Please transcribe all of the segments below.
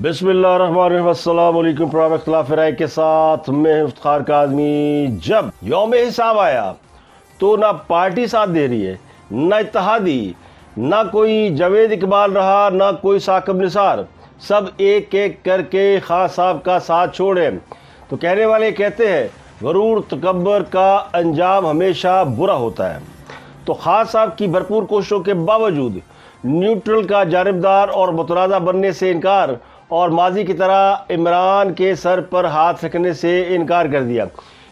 بسم اللہ الرحمن الرحیم۔ السلام علیکم۔ پروگرام اختلاف رائے کے ساتھ میں افتخار کاظمی۔ جب یوم حساب آیا تو نہ پارٹی ساتھ دے رہی ہے، نہ اتحادی، نہ کوئی جاوید اقبال رہا، نہ کوئی ثاقب نثار، سب ایک ایک کر کے خان صاحب کا ساتھ چھوڑے۔ تو کہنے والے کہتے ہیں غرور تکبر کا انجام ہمیشہ برا ہوتا ہے۔ تو خان صاحب کی بھرپور کوششوں کے باوجود نیوٹرل کا جانبدار اور متنازع بننے سے انکار اور ماضی کی طرح عمران کے سر پر ہاتھ رکھنے سے انکار کر دیا۔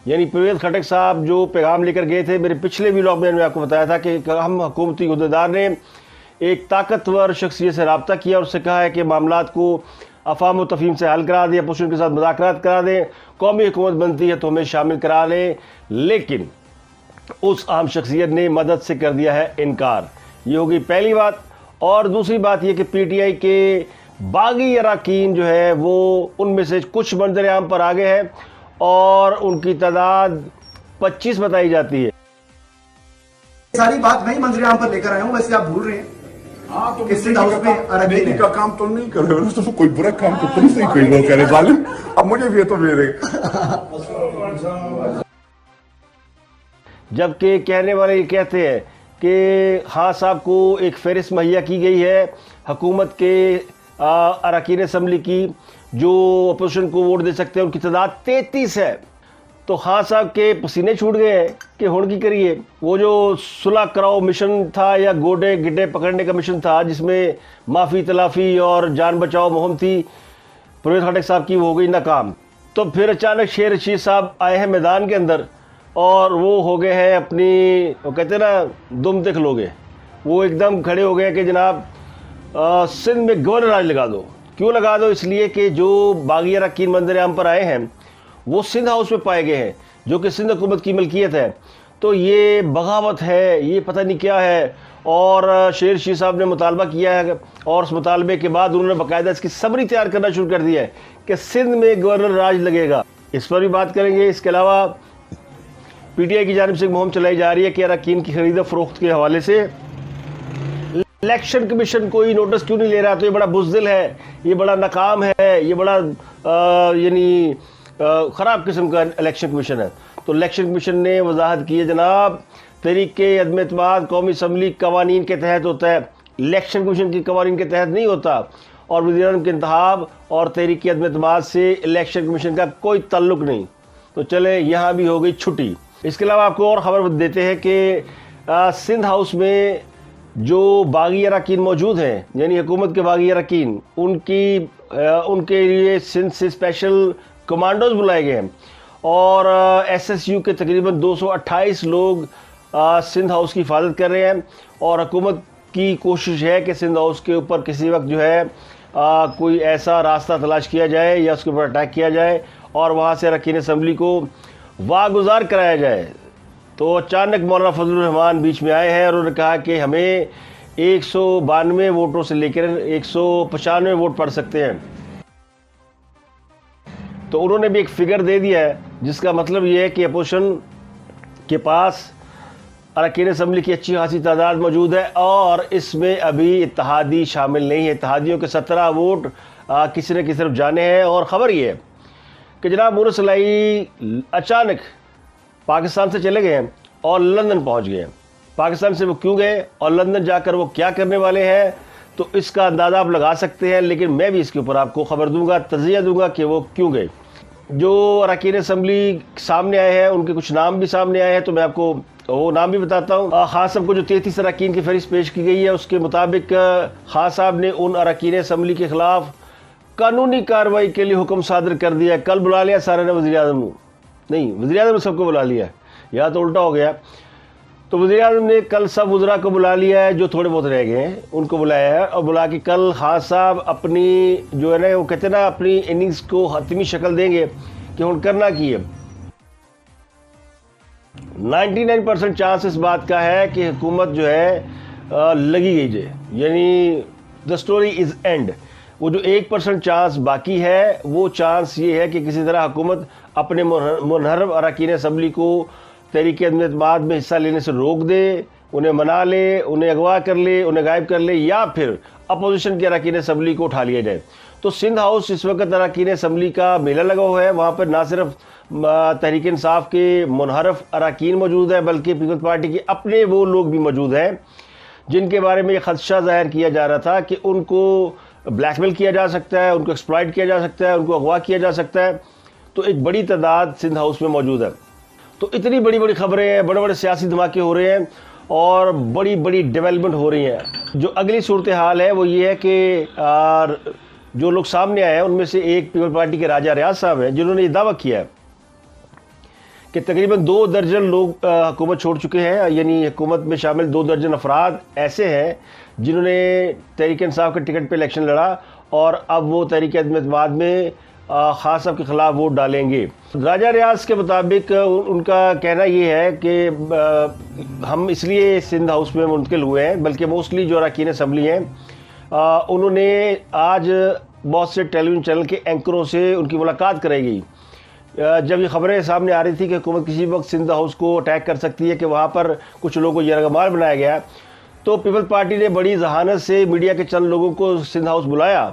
یعنی پرویز خٹک صاحب جو پیغام لے کر گئے تھے، میرے پچھلے ویلاگ میں آپ کو بتایا تھا کہ ہم حکومتی عہدیدار نے ایک طاقتور شخصیت سے رابطہ کیا اور اس سے کہا ہے کہ معاملات کو افہام و تفہیم سے حل کرا دیں، اپوزیشن کے ساتھ مذاکرات کرا دیں، قومی حکومت بنتی ہے تو ہمیں شامل کرا لیں، لیکن اس عام شخصیت نے مدد سے کر دیا ہے انکار۔ یہ ہوگی پہلی بات۔ اور دوسری بات یہ کہ پی ٹی آئی کے باغی اراکین جو ہے وہ ان میں سے کچھ منظر عام پر آگے ہیں اور ان کی تعداد 25 بتائی جاتی ہے۔ ساری بات میں ہی منظر عام پر لے کر آیا ہوں، ویسے آپ بھول رہے ہیں کہ سندھ ہاؤس میں نیکی کا کام تو نہیں کر رہے ہو، کوئی برا کام تو تم سے ہی کوئی لوگ کرے ظالم۔ اب مجھے بھی تو میرے جبکہ کہنے والے یہ کہتے ہیں کہ خان صاحب کو ایک فہرست مہیا کی گئی ہے حکومت کے اراکین اسمبلی کی جو اپوزیشن کو ووٹ دے سکتے ہیں، ان کی تعداد 33 ہے۔ تو خان صاحب کے پسینے چھوٹ گئے ہیں کہ ہون کی کریے۔ وہ جو صلح کراؤ مشن تھا یا گوڈے گڈے پکڑنے کا مشن تھا جس میں معافی تلافی اور جان بچاؤ مہم تھی، پرویز خٹک صاحب کی، وہ ہو گئی ناکام۔ تو پھر اچانک شیر رشید صاحب آئے ہیں میدان کے اندر اور وہ ہو گئے ہیں اپنی، وہ کہتے ہیں نا دم دیکھ لوگے، وہ ایک دم کھڑے ہو گئے کہ جناب سندھ میں گورنر راج لگا دو۔ کیوں لگا دو؟ اس لیے کہ جو باغی اراکین منظر عام پر آئے ہیں وہ سندھ ہاؤس میں پائے گئے ہیں جو کہ سندھ حکومت کی ملکیت ہے۔ تو یہ بغاوت ہے، یہ پتہ نہیں کیا ہے۔ اور شیر رشید صاحب نے مطالبہ کیا ہے اور اس مطالبے کے بعد انہوں نے باقاعدہ اس کی سمری تیار کرنا شروع کر دیا ہے کہ سندھ میں گورنر راج لگے گا۔ اس پر بھی بات کریں گے۔ اس کے علاوہ پی ٹی آئی کی جانب سے ایک مہم چلائی جا رہی ہے کہ اراکین کی خرید و فروخت کے حوالے سے الیکشن کمیشن کوئی نوٹس کیوں نہیں لے رہا۔ تو یہ بڑا بزدل ہے، یہ بڑا ناکام ہے، یہ بڑا یعنی خراب قسم کا الیکشن کمیشن ہے۔ تو الیکشن کمیشن نے وضاحت کی ہے جناب تحریک عدم اعتماد قومی اسمبلی قوانین کے تحت ہوتا ہے، الیکشن کمیشن کے قوانین کے تحت نہیں ہوتا، اور وزیر اعظم کے انتخاب اور تحریک عدم اعتماد سے الیکشن کمیشن کا کوئی تعلق نہیں۔ تو چلے یہاں بھی ہو گئی چھٹی۔ اس کے علاوہ آپ کو اور خبر دیتے ہیں کہ سندھ ہاؤس میں جو باغی اراکین موجود ہیں، یعنی حکومت کے باغی اراکین، ان کے لیے سندھ سے اسپیشل کمانڈوز بلائے گئے ہیں اور ایس ایس یو کے تقریباً 228 لوگ سندھ ہاؤس کی حفاظت کر رہے ہیں، اور حکومت کی کوشش ہے کہ سندھ ہاؤس کے اوپر کسی وقت جو ہے کوئی ایسا راستہ تلاش کیا جائے یا اس کے اوپر اٹیک کیا جائے اور وہاں سے اراکین اسمبلی کو واگزار کرایا جائے۔ تو اچانک مولانا فضل الرحمان بیچ میں آئے ہیں اور انہوں نے کہا کہ ہمیں 192 ووٹوں سے لے کر 195 ووٹ پڑ سکتے ہیں۔ تو انہوں نے بھی ایک فگر دے دیا ہے جس کا مطلب یہ ہے کہ اپوزیشن کے پاس اراکین اسمبلی کی اچھی خاصی تعداد موجود ہے اور اس میں ابھی اتحادی شامل نہیں ہے۔ اتحادیوں کے 17 ووٹ کسی نہ کسی طرف جانے ہیں۔ اور خبر یہ ہے کہ جناب مونس الائی اچانک پاکستان سے چلے گئے ہیں اور لندن پہنچ گئے ہیں۔ پاکستان سے وہ کیوں گئے اور لندن جا کر وہ کیا کرنے والے ہیں تو اس کا اندازہ آپ لگا سکتے ہیں، لیکن میں بھی اس کے اوپر آپ کو خبر دوں گا، تجزیہ دوں گا کہ وہ کیوں گئے۔ جو اراکین اسمبلی سامنے آئے ہیں ان کے کچھ نام بھی سامنے آئے ہیں، تو میں آپ کو وہ نام بھی بتاتا ہوں۔ خان صاحب کو جو 33 اراکین کی فہرست پیش کی گئی ہے اس کے مطابق خان صاحب نے ان اراکین اسمبلی کے خلاف قانونی کارروائی کے لیے حکم صادر کر دیا ہے۔ کل بلا لیا سارے نے وزیر اعظم، نہیں وزیر اعظم نے سب کو بلا لیا ہے، یہاں تو الٹا ہو گیا۔ تو وزیر اعظم نے کل سب وزراء کو بلا لیا ہے جو تھوڑے بہت رہ گئے ہیں، ان کو بلایا ہے اور بلا کے کل خان صاحب اپنی جو ہے نا وہ کہتے ہیں نا اپنی اننگز کو حتمی شکل دیں گے کہ ہن کرنا کی ہے۔ 99% چانس اس بات کا ہے کہ حکومت جو ہے لگی گئی جائے، یعنی دا سٹوری از اینڈ۔ وہ جو 1% چانس باقی ہے وہ چانس یہ ہے کہ کسی طرح حکومت اپنے منحرف اراکین اسمبلی کو تحریک عدم اعتماد میں حصہ لینے سے روک دے انہیں منا لے, انہیں اغوا کر لے, انہیں غائب کر لے, یا پھر اپوزیشن کے اراکین اسمبلی کو اٹھا لیا جائے. تو سندھ ہاؤس اس وقت اراکین اسمبلی کا میلہ لگا ہوا ہے. وہاں پر نہ صرف تحریک انصاف کے منحرف اراکین موجود ہیں, بلکہ پیپلز پارٹی کے اپنے وہ لوگ بھی موجود ہیں جن کے بارے میں یہ خدشہ ظاہر کیا جا رہا تھا کہ ان کو بلیک میل کیا جا سکتا ہے, ان کو ایکسپلائٹ کیا جا سکتا ہے, ان کو اغوا کیا جا سکتا ہے. تو ایک بڑی تعداد سندھ ہاؤس میں موجود ہے. تو اتنی بڑی بڑی خبریں ہیں, بڑے بڑے سیاسی دھماکے ہو رہے ہیں اور بڑی بڑی ڈیولپمنٹ ہو رہی ہیں. جو اگلی صورتحال ہے وہ یہ ہے کہ جو لوگ سامنے آئے ہیں ان میں سے ایک پیپل پارٹی کے راجہ ریاض صاحب ہیں, جنہوں نے یہ دعویٰ کیا ہے کہ تقریباً 2 درجن لوگ حکومت چھوڑ چکے ہیں. یعنی حکومت میں شامل 2 درجن افراد ایسے ہیں جنہوں نے تحریک انصاف کے ٹکٹ پہ الیکشن لڑا اور اب وہ تحریک عدم اعتماد میں خان صاحب کے خلاف ووٹ ڈالیں گے. راجہ ریاض کے مطابق ان کا کہنا یہ ہے کہ ہم اس لیے سندھ ہاؤس میں منتقل ہوئے ہیں, بلکہ موسٹلی جو اراکین اسمبلی ہیں انہوں نے آج بہت سے ٹیلی ویژن چینل کے اینکروں سے ان کی ملاقات کرائی گئی. جب یہ خبریں سامنے آ رہی تھی کہ حکومت کسی وقت سندھ ہاؤس کو اٹیک کر سکتی ہے, کہ وہاں پر کچھ لوگوں کو یرغمال بنایا گیا, تو پیپل پارٹی نے بڑی ذہانت سے میڈیا کے چند لوگوں کو سندھ ہاؤس بلایا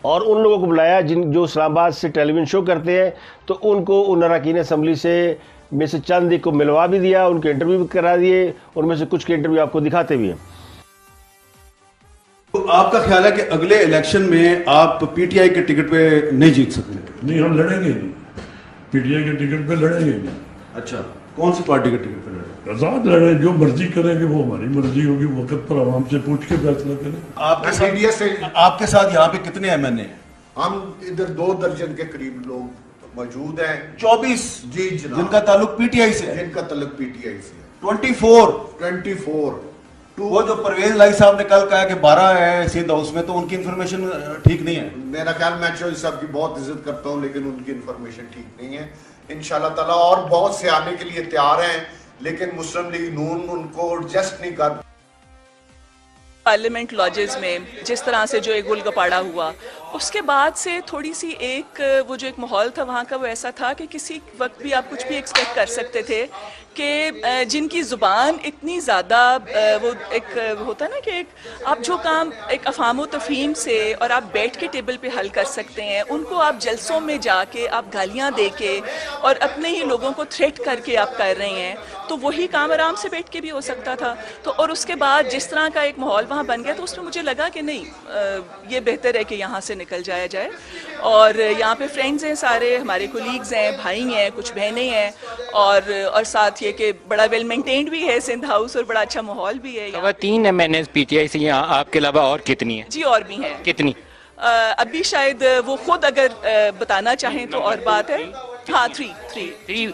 اور ان لوگوں کو بلایا جو اسلام آباد سے ٹیلی ویژن شو کرتے ہیں. تو ان کو ان اراکین اسمبلی میں سے چند ایک کو ملوا بھی دیا, ان کے انٹرویو بھی کرا دیے. ان میں سے کچھ کے انٹرویو آپ کو دکھاتے بھی ہیں. تو آپ کا خیال ہے کہ اگلے الیکشن میں آپ پی ٹی آئی کے ٹکٹ پہ نہیں جیت سکتے؟ نہیں, ہم لڑیں گے نہیں, پی ٹی آئی کے ٹکٹ پہ لڑیں گے نہیں. اچھا, کون سی پارٹی کے ٹکٹ پہ لڑیں؟ آزاد لڑیں, جو مرضی کریں گے وہ ہماری مرضی ہوگی, وقت پر عوام سے پوچھ کے فیصلہ کریں. آپ کے ساتھ یہاں پہ کتنے ایم این اے ہیں؟ ہم ادھر 2 درجن کے قریب لوگ موجود ہیں. 24 جی جناب, جن کا تعلق پی ٹی آئی سے ہے. جن کا تعلق پی ٹی آئی سے ہے. 24. وہ جو پرویز لائی صاحب نے کل کہا کہ 12 ہے سندھ ہاؤس میں, تو ان کی انفارمیشن ٹھیک نہیں ہے. میرا خیال, میں چوہدری صاحب کی بہت عزت کرتا ہوں, لیکن ان کی انفارمیشن ٹھیک نہیں ہے. انشاءاللہ تعالیٰ اور بہت سے آنے کے لیے تیار ہیں, لیکن مسلم لیگ نون ان کو ایڈجسٹ نہیں کر. پارلیمنٹ لاجز میں جس طرح سے جو ایک گل گپاڑا ہوا, اس کے بعد سے تھوڑی سی وہ جو ایک ماحول تھا وہاں کا, وہ ایسا تھا کہ کسی وقت بھی آپ کچھ بھی ایکسپیکٹ کر سکتے تھے کہ جن کی زبان اتنی زیادہ وہ ایک ہوتا ہے نا کہ ایک آپ جو کام ایک افہام و تفہیم سے اور آپ بیٹھ کے ٹیبل پہ حل کر سکتے ہیں, ان کو آپ جلسوں میں جا کے آپ گالیاں دے کے اور اپنے ہی لوگوں کو تھریٹ کر کے آپ کر رہے ہیں. تو وہی کام آرام سے بیٹھ کے بھی ہو سکتا تھا. تو اور اس کے بعد جس طرح کا ایک ماحول وہاں بن گیا, تو اس میں مجھے لگا کہ نہیں, یہ بہتر ہے کہ یہاں سے نکل جایا جائے. اور یہاں پہ فرینڈز ہیں, سارے ہمارے کولیگز ہیں, بھائی ہیں, کچھ بہنیں ہیں, اور ساتھ یہ کہ بڑا ویل مینٹینڈ بھی ہے سندھ ہاؤس اور بڑا اچھا ماحول بھی ہے. 3 MNAs P T I سے یہاں آپ کے علاوہ اور کتنی ہیں؟ جی اور بھی ہیں. کتنی؟ ابھی شاید وہ خود اگر بتانا چاہیں تو اور بات ہے. ہاں 3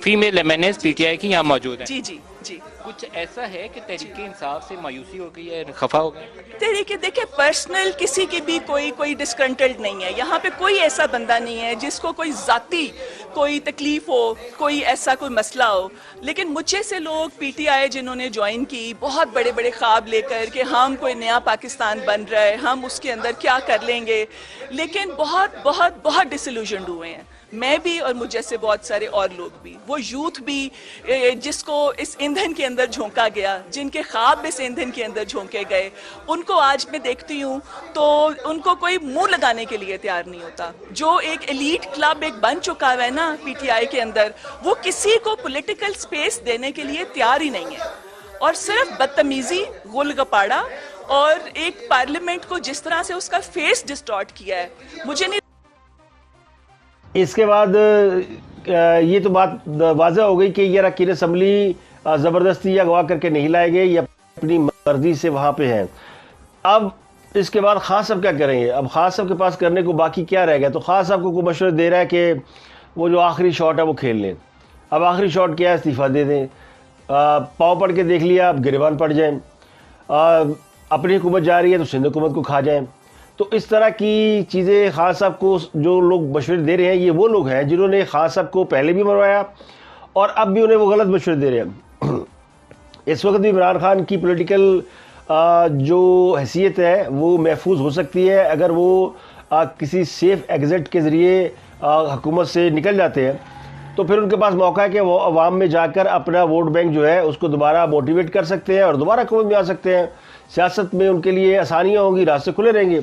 female MNAs P T I کی یہاں موجود ہیں. جی جی جی. کچھ ایسا ہے کہ تحریک انصاف سے مایوسی ہو گئی ہے, خفا ہو گئے؟ تحریک دیکھیں پرسنل کسی کی بھی کوئی ڈسکنٹنٹ نہیں ہے. یہاں پہ کوئی ایسا بندہ نہیں ہے جس کو کوئی ذاتی کوئی تکلیف ہو, کوئی ایسا کوئی مسئلہ ہو. لیکن مجھے سے لوگ پی ٹی آئی جنہوں نے جوائن کی بہت بڑے بڑے خواب لے کر کہ ہم کوئی نیا پاکستان بن رہا ہے, ہم اس کے اندر کیا کر لیں گے, لیکن بہت بہت بہت ڈسلوژنڈ ہوئے ہیں. میں بھی اور مجھ جیسے بہت سارے اور لوگ بھی, وہ یوتھ بھی جس کو اس ایندھن کے اندر جھونکا گیا, جن کے خواب اس ایندھن کے اندر جھونکے گئے, ان کو آج میں دیکھتی ہوں تو ان کو کوئی منہ لگانے کے لیے تیار نہیں ہوتا. جو ایک ایلیٹ کلب ایک بن چکا ہے نا پی ٹی آئی کے اندر, وہ کسی کو پولیٹیکل سپیس دینے کے لیے تیار ہی نہیں ہے, اور صرف بدتمیزی, غل گپاڑا اور ایک پارلیمنٹ کو جس طرح سے اس کا فیس ڈسٹارٹ کیا ہے, مجھے نہیں. اس کے بعد یہ تو بات واضح ہو گئی کہ یہ اراکین اسمبلی زبردستی یا اغوا کر کے نہیں لائے گئے, یا اپنی مرضی سے وہاں پہ ہیں. اب اس کے بعد خان صاحب کیا کریں گے؟ اب خان صاحب کے پاس کرنے کو باقی کیا رہ گیا؟ تو خان صاحب کو کوئی مشورہ دے رہا ہے کہ وہ جو آخری شاٹ ہے وہ کھیل لیں. اب آخری شاٹ کیا ہے؟ استعفیٰ دے دیں. پاؤں پڑھ کے دیکھ لیا, اب گریبان پڑ جائیں. اپنی حکومت جا رہی ہے تو سندھ حکومت کو کھا جائیں. تو اس طرح کی چیزیں خان صاحب کو جو لوگ مشورے دے رہے ہیں, یہ وہ لوگ ہیں جنہوں نے خان صاحب کو پہلے بھی مروایا اور اب بھی انہیں وہ غلط مشورے دے رہے ہیں. اس وقت بھی عمران خان کی پولیٹیکل جو حیثیت ہے وہ محفوظ ہو سکتی ہے اگر وہ کسی سیف ایگزٹ کے ذریعے حکومت سے نکل جاتے ہیں. تو پھر ان کے پاس موقع ہے کہ وہ عوام میں جا کر اپنا ووٹ بینک جو ہے اس کو دوبارہ موٹیویٹ کر سکتے ہیں اور دوبارہ حکومت میں آ سکتے ہیں. سیاست میں ان کے لیے آسانیاں ہوں گی, راستے کھلے رہیں گے.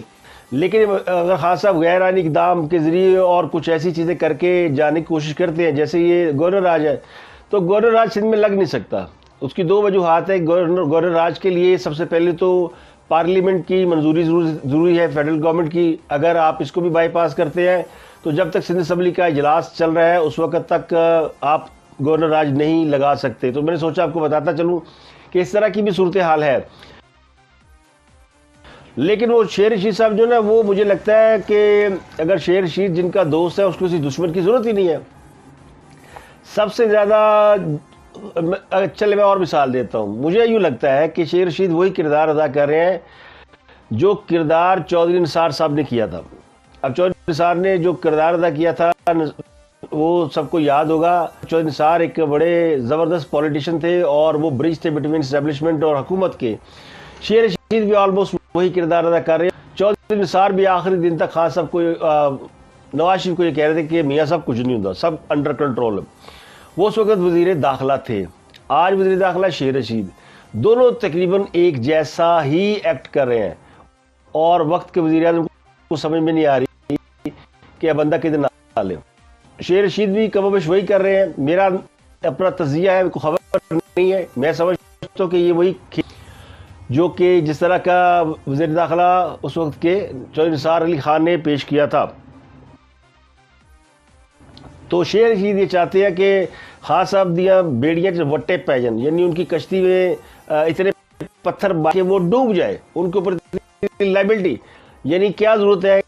لیکن اگر خان صاحب غیر آئینی اقدام کے ذریعے اور کچھ ایسی چیزیں کر کے جانے کی کوشش کرتے ہیں, جیسے یہ گورنر راج ہے, تو گورنر راج سندھ میں لگ نہیں سکتا. اس کی دو وجوہات ہیں. گورنر راج کے لیے سب سے پہلے تو پارلیمنٹ کی منظوری ضروری ہے, فیڈرل گورنمنٹ کی. اگر آپ اس کو بھی بائی پاس کرتے ہیں تو جب تک سندھ اسمبلی کا اجلاس چل رہا ہے اس وقت تک آپ گورنر راج نہیں لگا سکتے. تو میں نے سوچا آپ کو بتاتا چلوں کہ اس طرح کی بھی صورتحال ہے. لیکن وہ شیر رشید صاحب جو نا, وہ مجھے لگتا ہے کہ اگر شیر رشید جن کا دوست ہے اس کو کسی دشمن کی ضرورت ہی نہیں ہے. سب سے زیادہ چلے میں اور مثال دیتا ہوں. مجھے یوں لگتا ہے کہ شیر رشید وہی کردار ادا کر رہے ہیں جو کردار چودھری نثار صاحب نے کیا تھا. اب چودھری نثار نے جو کردار ادا کیا تھا وہ سب کو یاد ہوگا. چودھری نثار ایک بڑے زبردست پولیٹیشین تھے اور وہ برج تھے بٹوین اسٹیبلشمنٹ اور حکومت کے. شیر رشید بھی آلموسٹ وہی کردار ادا کر رہے ہیں. چودھری نثار بھی آخری دن تک خان صاحب کو, نواز شریف کو یہ کہہ رہے تھے کہ میاں صاحب کچھ نہیں ہوتا, سب انڈر کنٹرول ہے. وہ اس وقت وزیر داخلہ تھے, آج وزیر داخلہ شیر رشید. دونوں تقریباً ایک جیسا ہی ایکٹ کر رہے ہیں اور وقت کے وزیر اعظم کو سمجھ میں نہیں آ رہی کہ بندہ کدھر نہ لے. شیر رشید بھی کم و بیش وہی کر رہے ہیں. میرا اپنا تجزیہ ہے, کوئی خبر نہیں ہے, میں سمجھتا ہوں کہ یہ وہی جو کہ جس طرح کا وزیر داخلہ اس وقت کے چودھری نثار علی خان نے پیش کیا تھا. تو شیر رشید یہ چاہتے ہیں کہ خان صاحب دیا بیڑیاں وٹے پہ جن, یعنی ان کی کشتی میں اتنے پتھر کہ وہ ڈوب جائے, ان کے اوپر لائبلٹی. یعنی کیا ضرورت ہے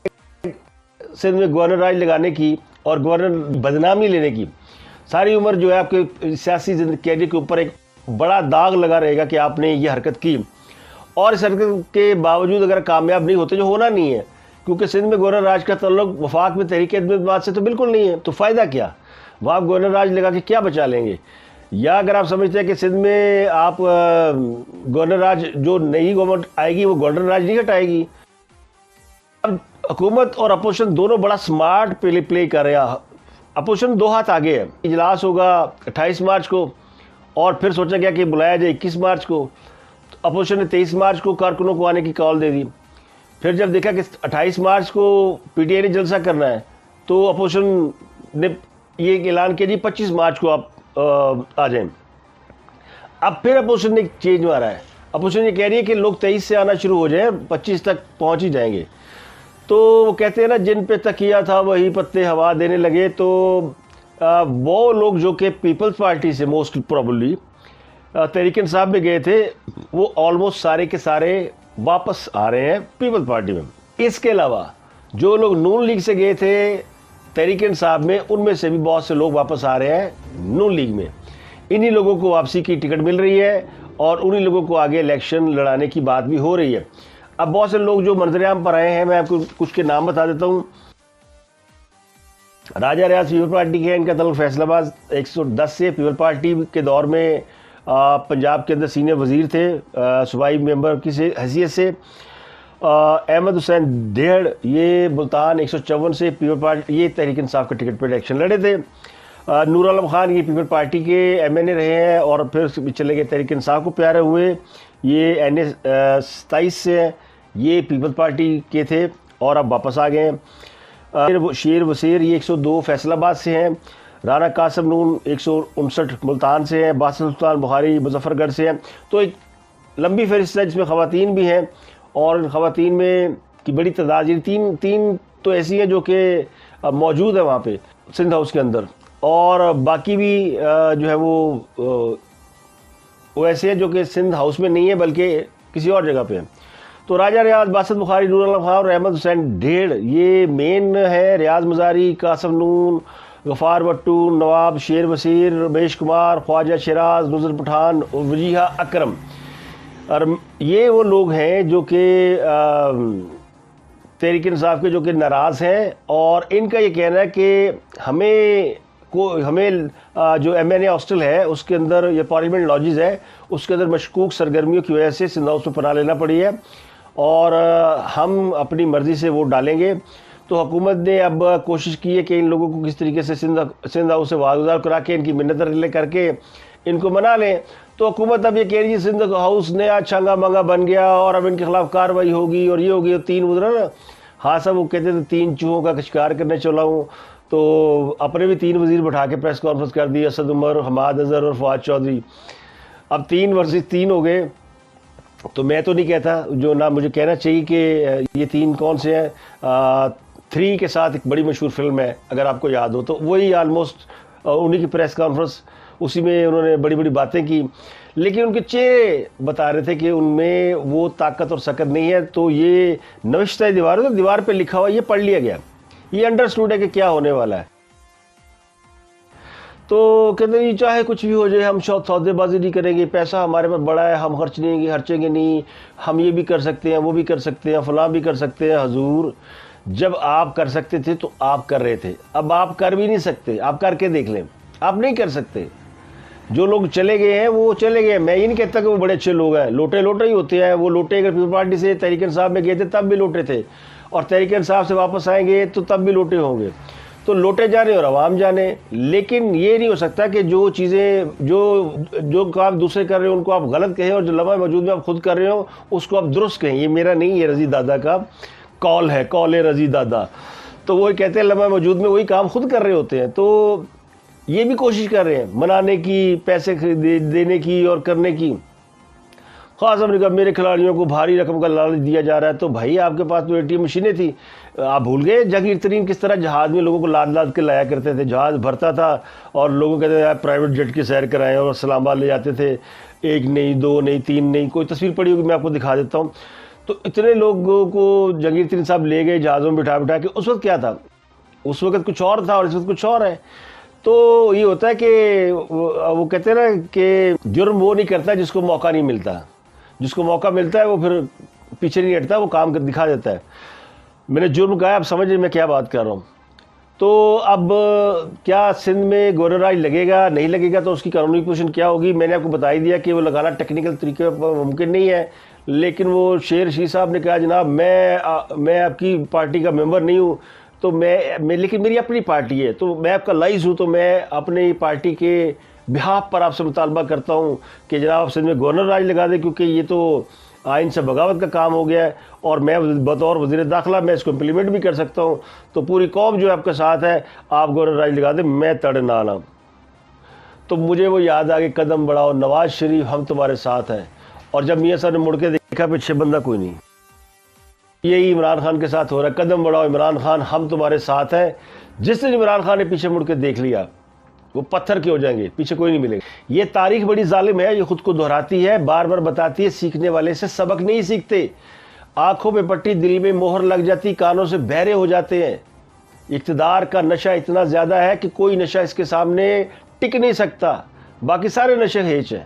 سندھ میں گورنر راج لگانے کی اور گورنر بدنامی لینے کی. ساری عمر جو ہے آپ کے سیاسی کیریئر کے اوپر ایک بڑا داغ لگا رہے گا کہ آپ نے یہ حرکت کی, اور اس حرکت کے باوجود اگر کامیاب نہیں ہوتے, جو ہونا نہیں ہے کیونکہ سندھ میں گورنر راج کا تعلق وفاق میں تحریک اعتماد سے تو بالکل نہیں ہے, تو فائدہ کیا؟ وہ آپ گورنر راج لگا کے کیا بچا لیں گے؟ یا اگر آپ سمجھتے ہیں کہ سندھ میں آپ گورنر راج, جو نئی گورنمنٹ آئے گی وہ گورنر راج نہیں ہٹائے گی. اب حکومت اور اپوزیشن دونوں بڑا سمارٹ پلے کر رہے ہیں. اپوزیشن دو ہاتھ آگے ہے. اجلاس ہوگا 28 مارچ کو اور پھر سوچا گیا کہ بلایا جائے 21 مارچ کو. اپوزیشن نے 23 مارچ کو کارکنوں کو آنے کی کال دے دی. پھر جب دیکھا کہ 28 مارچ کو پی ٹی آئی نے جلسہ کرنا ہے تو اپوزیشن نے یہ اعلان کیا جی 25 مارچ کو آپ آ جائیں. اب پھر اپوزیشن نے چینج مارا ہے. اپوزیشن یہ کہہ رہی ہے کہ لوگ 23 سے آنا شروع ہو جائیں, 25 تک پہنچ ہی جائیں گے. تو وہ کہتے ہیں نا, جن پہ تکیہ تھا وہی پتے ہوا دینے لگے. تو وہ لوگ جو کہ پیپلز پارٹی سے موسٹ پروبلی تحریک انصاف میں گئے تھے, وہ آلموسٹ سارے کے سارے واپس آ رہے ہیں پیپلز پارٹی میں. اس کے علاوہ جو لوگ نون لیگ سے گئے تھے تحریک انصاف میں, ان میں سے بھی بہت سے لوگ واپس آ رہے ہیں نون لیگ میں. انہی لوگوں کو واپسی کی ٹکٹ مل رہی ہے اور انہی لوگوں کو آگے الیکشن لڑانے کی بات بھی ہو رہی ہے. اب بہت سے لوگ جو منظر عام پر آئے ہیں, میں آپ کو کچھ کے نام بتا دیتا ہوں. راجہ ریاض پیپل پارٹی کے ہیں, ان کا تعلق فیصل آباد 110 سے. پیپل پارٹی کے دور میں پنجاب کے اندر سینئر وزیر تھے صوبائی ممبر کی حیثیت سے. احمد حسین دیہڑ یہ ملتان 154 سے پیپل پارٹی, یہ تحریک انصاف کے ٹکٹ پہ الیکشن لڑے تھے. نور عالم خان یہ پیپل پارٹی کے ایم این اے رہے ہیں اور پھر چلے گئے تحریک انصاف کو پیارے ہوئے. یہ این اے 27 سے ہیں, یہ پیپل پارٹی کے تھے اور اب واپس آ گئے ہیں. شیر وسیر یہ 102 فیصل آباد سے ہیں. رانا قاسم نون 159 ملتان سے ہیں. باسل سلطان بخاری مظفر گڑھ سے ہیں. تو ایک لمبی فہرست ہے جس میں خواتین بھی ہیں, اور خواتین میں کی بڑی تعداد, تین تو ایسی ہیں جو کہ موجود ہیں وہاں پہ سندھ ہاؤس کے اندر, اور باقی بھی جو ہے وہ ایسے ہیں جو کہ سندھ ہاؤس میں نہیں ہے بلکہ کسی اور جگہ پہ ہیں. تو راجہ ریاض, باسط بخاری, نور عالم خان اور احمد حسین ڈھیڑ یہ مین ہے. ریاض مزاری, قاسم نون, غفار بٹو, نواب شیر وسیر, رمیش کمار, خواجہ شیراز, نظر پٹھان, وجیہہ اکرم. اور یہ وہ لوگ ہیں جو کہ تحریک انصاف کے جو کہ ناراض ہیں, اور ان کا یہ کہنا ہے کہ ہمیں جو ایم این اے ہاسٹل ہے اس کے اندر, یہ پارلیمنٹ لاجز ہے, اس کے اندر مشکوک سرگرمیوں کی وجہ سے سندھ ہاؤس میں پناہ لینا پڑی ہے اور ہم اپنی مرضی سے ووٹ ڈالیں گے. تو حکومت نے اب کوشش کی ہے کہ ان لوگوں کو کس طریقے سے سندھ ہاؤس سے واگزار کرا کے ان کی منت رلے کر کے ان کو منا لیں. تو حکومت اب یہ کہہ رہی ہے سندھ ہاؤس نیا چھنگا منگا بن گیا اور اب ان کے خلاف کارروائی ہوگی اور یہ ہوگی. اور 3 گزرا نا. ہاں صاحب وہ کہتے تھے 3 چوہوں کا شکار کرنے چلا ہوں. تو اپنے بھی 3 وزیر بٹھا کے پریس کانفرنس کر دی, اسد عمر, حماد اظہر اور فواد چودھری. اب 3 ورسز 3 ہو گئے. تو میں تو نہیں کہتا, جو نہ مجھے کہنا چاہیے کہ یہ 3 کون سے ہیں. 3 کے ساتھ ایک بڑی مشہور فلم ہے اگر آپ کو یاد ہو تو, وہی آلموسٹ انہی کی پریس کانفرنس, اسی میں انہوں نے بڑی بڑی باتیں کی, لیکن ان کے چہرے بتا رہے تھے کہ ان میں وہ طاقت اور سکت نہیں ہے. تو یہ نوشتہ دیوار ہے, دیوار پہ لکھا ہوا, یہ پڑھ لیا گیا, یہ انڈرسٹوڈ ہے کہ کیا ہونے والا ہے. تو کہتے ہیں چاہے کچھ بھی ہو جائے ہم سودے بازی نہیں کریں گے, پیسہ ہمارے پاس بڑا ہے, ہم خرچیں گے نہیں, ہم یہ بھی کر سکتے ہیں, وہ بھی کر سکتے ہیں, فلاں بھی کر سکتے ہیں. حضور جب آپ کر سکتے تھے تو آپ کر رہے تھے, اب آپ کر بھی نہیں سکتے. آپ کر کے دیکھ لیں, آپ نہیں کر سکتے. جو لوگ چلے گئے ہیں وہ چلے گئے. میں یہ نہیں کہتا کہ وہ بڑے اچھے لوگ ہیں, لوٹے ہی ہوتے ہیں. وہ لوٹے اگر پیپل پارٹی سے تحریک انصاف میں گئے تھے تب بھی لوٹے تھے, اور تحریک انصاف سے واپس آئیں گے تو تب بھی لوٹے ہوں گے. تو لوٹے جانے اور عوام جانے. لیکن یہ نہیں ہو سکتا کہ جو چیزیں جو کام دوسرے کر رہے ہو ان کو آپ غلط کہیں, اور جو لمحہ موجود میں آپ خود کر رہے ہو اس کو آپ درست کہیں. یہ میرا نہیں, یہ رضی دادا کا کال ہے, کال ہے رضی دادا. تو وہ کہتے ہیں لمحہ موجود میں وہی کام خود کر رہے ہوتے ہیں. تو یہ بھی کوشش کر رہے ہیں منانے کی, پیسے دینے کی اور کرنے کی. خاص نے کہا میرے کھلاڑیوں کو بھاری رقم کا لالچ دیا جا رہا ہے. تو بھائی آپ کے پاس تو ATM مشینیں تھی, آپ بھول گئے جہانگیر ترین کس طرح جہاز میں لوگوں کو لاد کے لایا کرتے تھے. جہاز بھرتا تھا اور لوگوں کہتے تھے پرائیویٹ جیٹ کی سیر کرائیں, اور اسلام آباد لے جاتے تھے. 1 نہیں 2 نہیں 3 نہیں, کوئی تصویر پڑی ہوگی میں آپ کو دکھا دیتا ہوں. تو اتنے لوگوں کو جہانگیر ترین صاحب لے گئے جہازوں میں بٹھا کے. اس وقت کیا تھا, اس وقت کچھ اور تھا اور اس وقت کچھ اور ہے. تو یہ ہوتا ہے کہ وہ کہتے ہیں نا کہ جرم وہ نہیں کرتا جس کو موقع نہیں ملتا. جس کو موقع ملتا ہے وہ پھر پیچھے نہیں ہٹتا, وہ کام دکھا دیتا ہے. میں نے جرم کہا, اب سمجھیں میں کیا بات کر رہا ہوں. تو اب کیا سندھ میں گورنر راج لگے گا نہیں لگے گا, تو اس کی قانونی پوزیشن کیا ہوگی. میں نے آپ کو بتا ہی دیا کہ وہ لگانا ٹیکنیکل طریقے پر ممکن نہیں ہے. لیکن وہ شیر رشید صاحب نے کہا جناب میں آپ کی پارٹی کا ممبر نہیں ہوں, تو لیکن میری اپنی پارٹی ہے, تو میں آپ کا لائز ہوں, تو میں اپنی پارٹی کے بہاف پر آپ سے مطالبہ کرتا ہوں کہ جناب آپ سندھ میں گورنر راج لگا دیں, کیونکہ یہ تو آئین سے بغاوت کا کام ہو گیا ہے, اور میں بطور وزیر داخلہ میں اس کو امپلیمنٹ بھی کر سکتا ہوں. تو پوری قوم جو آپ کے ساتھ ہے, آپ گورنر راج لگا دیں, میں تڑ نہ آنا. تو مجھے وہ یاد آ گئی, قدم بڑھاؤ نواز شریف ہم تمہارے ساتھ ہیں. اور جب میاں صاحب نے مڑ کے دیکھا پیچھے بندہ کوئی نہیں. یہی عمران خان کے ساتھ ہو رہا ہے, قدم بڑھاؤ عمران خان ہم تمہارے ساتھ ہیں. جس دن عمران خان نے پیچھے مڑ کے دیکھ لیا وہ پتھر کے ہو جائیں گے, پیچھے کوئی نہیں ملے گا. یہ تاریخ بڑی ظالم ہے, یہ خود کو دہراتی ہے, بار بار بتاتی ہے, سیکھنے والے سے سبق نہیں سیکھتے. آنکھوں پہ پٹی, دل میں مہر لگ جاتی, کانوں سے بہرے ہو جاتے ہیں. اقتدار کا نشہ اتنا زیادہ ہے کہ کوئی نشہ اس کے سامنے ٹک نہیں سکتا, باقی سارے نشے ہیچ ہیں.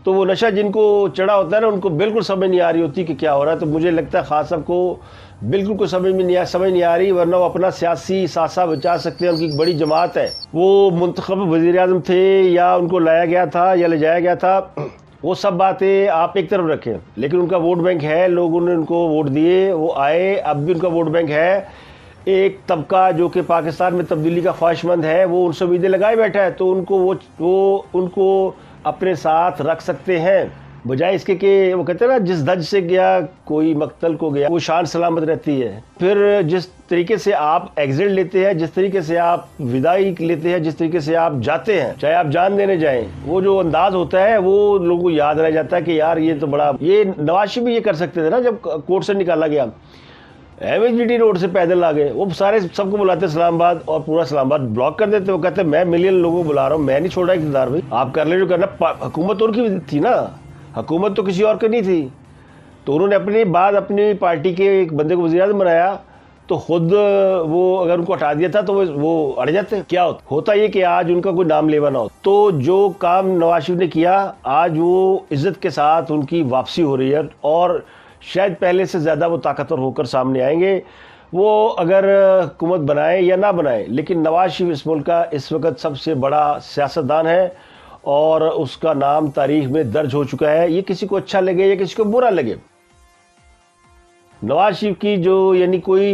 تو وہ نشہ جن کو چڑھا ہوتا ہے نا, ان کو بالکل سمجھ نہیں آ رہی ہوتی کہ کیا ہو رہا ہے. تو مجھے لگتا ہے خاص صاحب کو بالکل کوئی سمجھ نہیں آ رہی, ورنہ وہ اپنا سیاسی ساسا بچا سکتے ہیں. ان کی ایک بڑی جماعت ہے, وہ منتخب وزیر اعظم تھے یا ان کو لایا گیا تھا یا لے جایا گیا تھا, وہ سب باتیں آپ ایک طرف رکھیں. لیکن ان کا ووٹ بینک ہے, لوگوں نے ان کو ووٹ دیے, وہ آئے, اب بھی ان کا ووٹ بینک ہے. ایک طبقہ جو کہ پاکستان میں تبدیلی کا خواہش مند ہے, وہ ان سے امیدیں لگائے بیٹھا ہے. تو ان کو اپنے ساتھ رکھ سکتے ہیں, بجائے اس کے کہ وہ کہتے ہیں نا جس دھج سے گیا کوئی مقتل کو گیا, وہ شان سلامت رہتی ہے. پھر جس طریقے سے آپ ایگزٹ لیتے ہیں, جس طریقے سے آپ وداعی لیتے ہیں, جس طریقے سے آپ جاتے ہیں, چاہے آپ جان دینے جائیں, وہ جو انداز ہوتا ہے وہ لوگوں کو یاد رہ جاتا ہے کہ یار یہ تو بڑا. یہ نواز شریف بھی یہ کر سکتے تھے نا, جب کورٹ سے نکالا گیا MHBT روڈ سے پیدل آ گئے, وہ سارے سب کو بلاتے اسلام آباد, اور پورا اسلام آباد بلاک کر دیتے. وہ کہتے میں ملین لوگوں کو بلا رہا ہوں, میں نہیں چھوڑا اقتدار. بھائی آپ کر لیں جو کرنا, حکومت تو ان کی تھی نا, حکومت تو کسی اور کی نہیں تھی. تو انہوں نے اپنی بعد اپنی پارٹی کے ایک بندے کو وزیر اعظم بنایا, تو خود وہ اگر ان کو ہٹا دیا تھا تو وہ اڑ جاتے. کیا ہوتا یہ کہ آج ان کا کوئی نام لیوا نہ ہو. تو جو کام نواز شریف نے کیا, آج وہ عزت کے ساتھ ان کی واپسی ہو رہی ہے, اور شاید پہلے سے زیادہ وہ طاقتور ہو کر سامنے آئیں گے. وہ اگر حکومت بنائیں یا نہ بنائیں, لیکن نواز شریف اس ملک کا اس وقت سب سے بڑا سیاستدان ہے, اور اس کا نام تاریخ میں درج ہو چکا ہے. یہ کسی کو اچھا لگے یا کسی کو برا لگے, نواز شریف کی جو یعنی کوئی